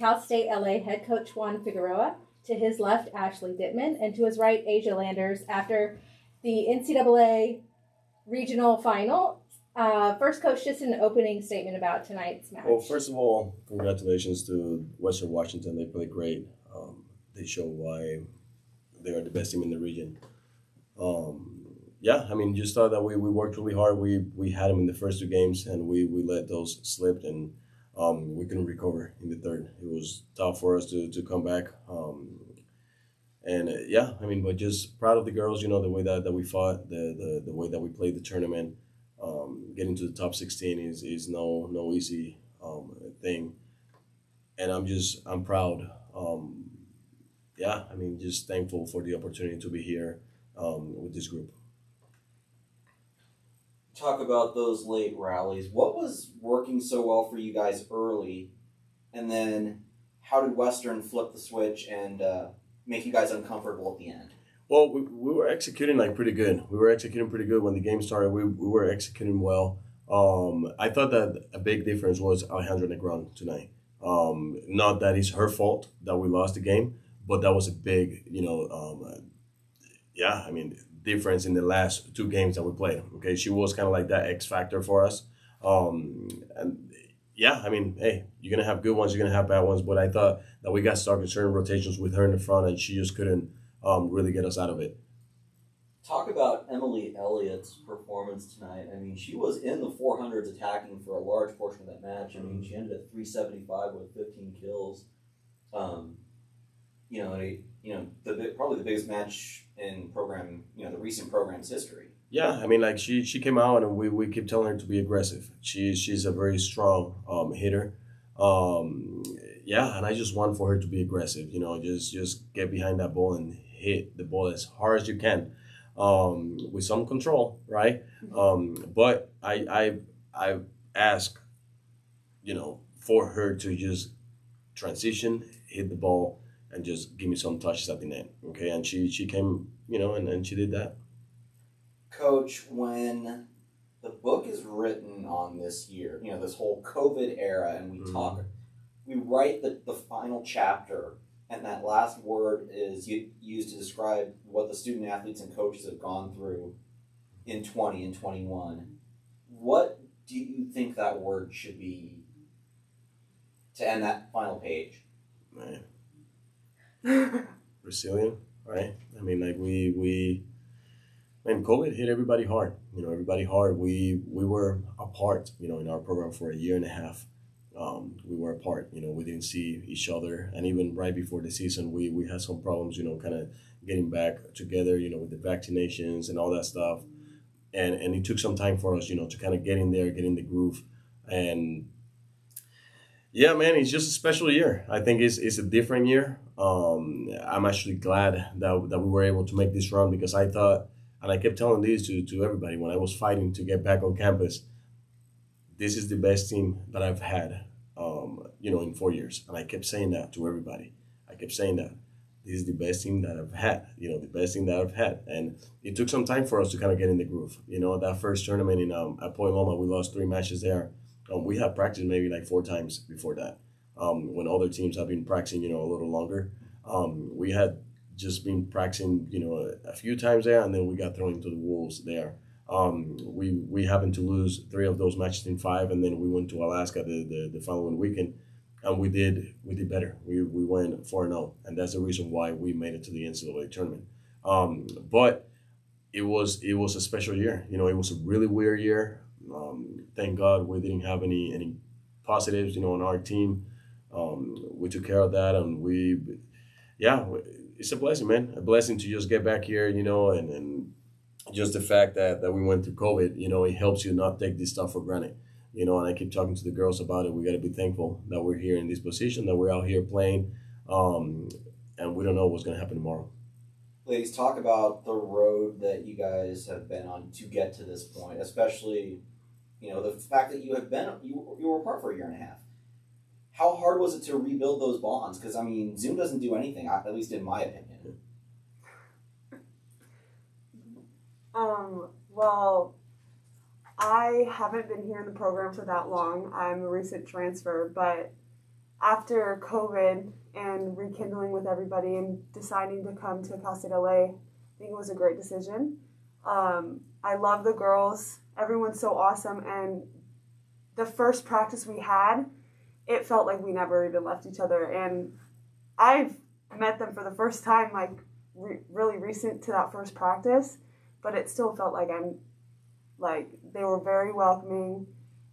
Cal State LA head coach Juan Figueroa. To his left, Ashley Dittman, and to his right, Ayjah Landers. After the NCAA regional final, first, coach, just an opening statement about tonight's match. Well, first of all, congratulations to Western Washington. They played great. They show why they are the best team in the region. Yeah, I mean, just thought that we worked really hard. We had them in the first two games, and we let those slip, and we couldn't recover in the third. It was tough for us to come back. Yeah, I mean, but just proud of the girls, the way that we fought, the way that we played the tournament. Getting to the top 16 is no easy thing, and I'm proud. Yeah, I mean, just thankful for the opportunity to be here with this group. Talk about those late rallies. What was working so well for you guys early, and then how did Western flip the switch and make you guys uncomfortable at the end? Well, we were executing pretty good. We were executing pretty good when the game started. We were executing well. I thought that a big difference was Alejandra Negron tonight. Not that it's her fault that we lost the game, but that was a big, yeah, I mean, difference in the last two games that we played. Okay, she was kind of like that X factor for us. And yeah, I mean, hey, you're gonna have good ones, you're gonna have bad ones, but I thought that we got stuck in certain rotations with her in the front, and she just couldn't really get us out of it. Talk about Emily Elliott's performance tonight. I mean, she was in the 400s attacking for a large portion of that match. I mean, she ended at 375 with 15 kills. Probably the biggest match in program, the recent program's history. Yeah, I mean, she came out and we keep telling her to be aggressive. She's a very strong hitter. Yeah, and I just want for her to be aggressive. Just get behind that ball and hit the ball as hard as you can, with some control, right? But I ask, for her to just transition, hit the ball, and just give me some touches at the net. Okay, and she came, and she did that. Coach, when the book is written on this year, this whole COVID era, and we write the final chapter, and that last word is used to describe what the student athletes and coaches have gone through in 20 and 21. What do you think that word should be to end that final page? Man. Resilient, right? I mean, COVID hit everybody hard. Everybody hard. We were apart, in our program for a year and a half. We were apart. We didn't see each other, and even right before the season, we had some problems. Kind of getting back together. With the vaccinations and all that stuff, and it took some time for us, to kind of get in there, get in the groove, and yeah, man, it's just a special year. I think it's a different year. I'm actually glad that we were able to make this run because I thought, and I kept telling this to everybody when I was fighting to get back on campus, this is the best team that I've had, in 4 years. And I kept saying that to everybody. I kept saying that. This is the best team that I've had, the best team that I've had. And it took some time for us to kind of get in the groove. That first tournament at Point Loma, we lost 3 matches there. We had practiced maybe 4 times before that. When other teams have been practicing, a little longer. We had just been practicing, a few times there, and then we got thrown into the wolves there. We happened to lose 3 of those matches in 5, and then we went to Alaska the following weekend, and we did better. We went 4-0, and that's the reason why we made it to the NCAA tournament. But it was a special year. It was a really weird year. Thank God we didn't have any positives, on our team. We took care of that, and it's a blessing, man. A blessing to just get back here, and just the fact that we went through COVID, it helps you not take this stuff for granted. And I keep talking to the girls about it. We got to be thankful that we're here in this position, that we're out here playing, and we don't know what's going to happen tomorrow. Ladies, talk about the road that you guys have been on to get to this point, especially, the fact that you were apart for a year and a half. How hard was it to rebuild those bonds? Because, Zoom doesn't do anything, at least in my opinion. Well, I haven't been here in the program for that long. I'm a recent transfer, but after COVID and rekindling with everybody and deciding to come to Cal State LA, I think it was a great decision. I love the girls. Everyone's so awesome. And the first practice we had, it felt like we never even left each other. And I've met them for the first time, like really recent to that first practice, but it still felt like they were very welcoming.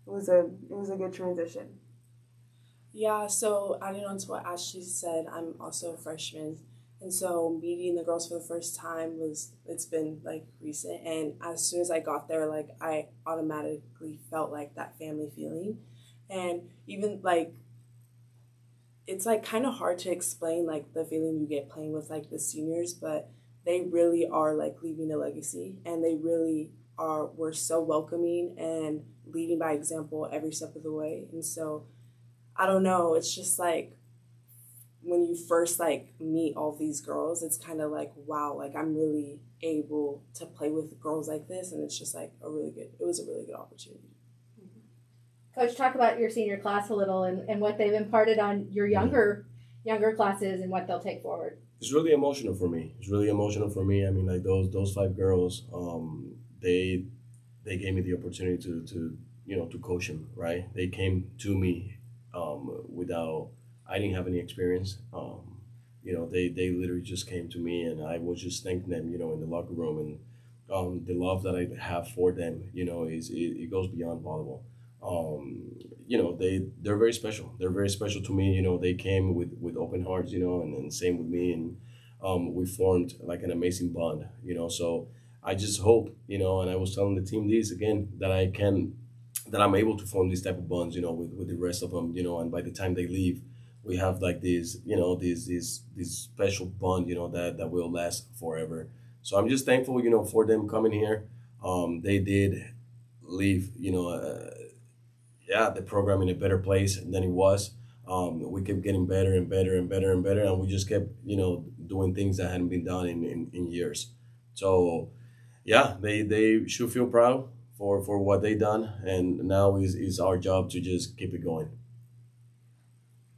It was a good transition. Yeah, so adding on to what Ashley said, I'm also a freshman. And so meeting the girls for the first time it's been like recent. And as soon as I got there, like I automatically felt like that family feeling. And even like, it's like kind of hard to explain like the feeling you get playing with like the seniors, but they really are like leaving a legacy, and they really were so welcoming and leading by example every step of the way. And so I don't know, it's just like when you first like meet all these girls, it's kind of like, wow, like I'm really able to play with girls like this, and it's just like it was a really good opportunity. Coach, talk about your senior class a little and what they've imparted on your younger classes and what they'll take forward. It's really emotional for me. I mean, like those 5 girls, they gave me the opportunity to coach them, right? They came to me without, I didn't have any experience. They literally just came to me, and I was just thanking them, in the locker room, and the love that I have for them, it goes beyond volleyball. They're very special. They're very special to me. They came with open hearts, and same with me, and we formed like an amazing bond. So I just hope, and I was telling the team this again, that I'm able to form these type of bonds, with the rest of them, and by the time they leave, we have like these special bond, that will last forever. So I'm just thankful, for them coming here. They did leave, the program in a better place than it was. We kept getting better and better and better and better, and we just kept, doing things that hadn't been done in years. So, yeah, they should feel proud for what they done, and now is our job to just keep it going.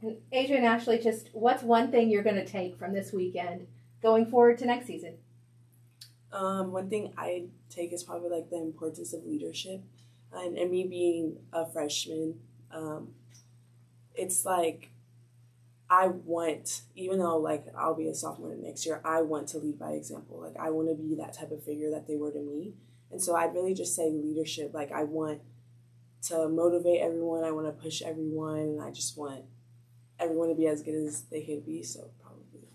And Ayjah and Ashley, just what's one thing you're going to take from this weekend going forward to next season? One thing I take is probably like the importance of leadership. And me being a freshman, it's like I want, even though like I'll be a sophomore next year, I want to lead by example. Like I want to be that type of figure that they were to me. And so I'd really just say leadership. Like I want to motivate everyone. I want to push everyone. And I just want everyone to be as good as they could be. So probably.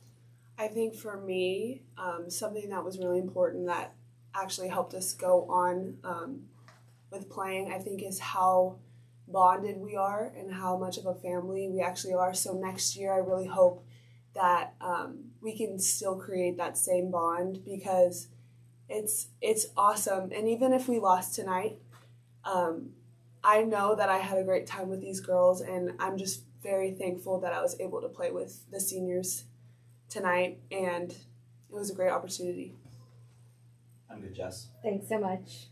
I think for me, something that was really important that actually helped us go on with playing, I think, is how bonded we are and how much of a family we actually are. So next year, I really hope that we can still create that same bond, because it's awesome. And even if we lost tonight, I know that I had a great time with these girls, and I'm just very thankful that I was able to play with the seniors tonight, and it was a great opportunity. I'm good, Jess. Thanks so much.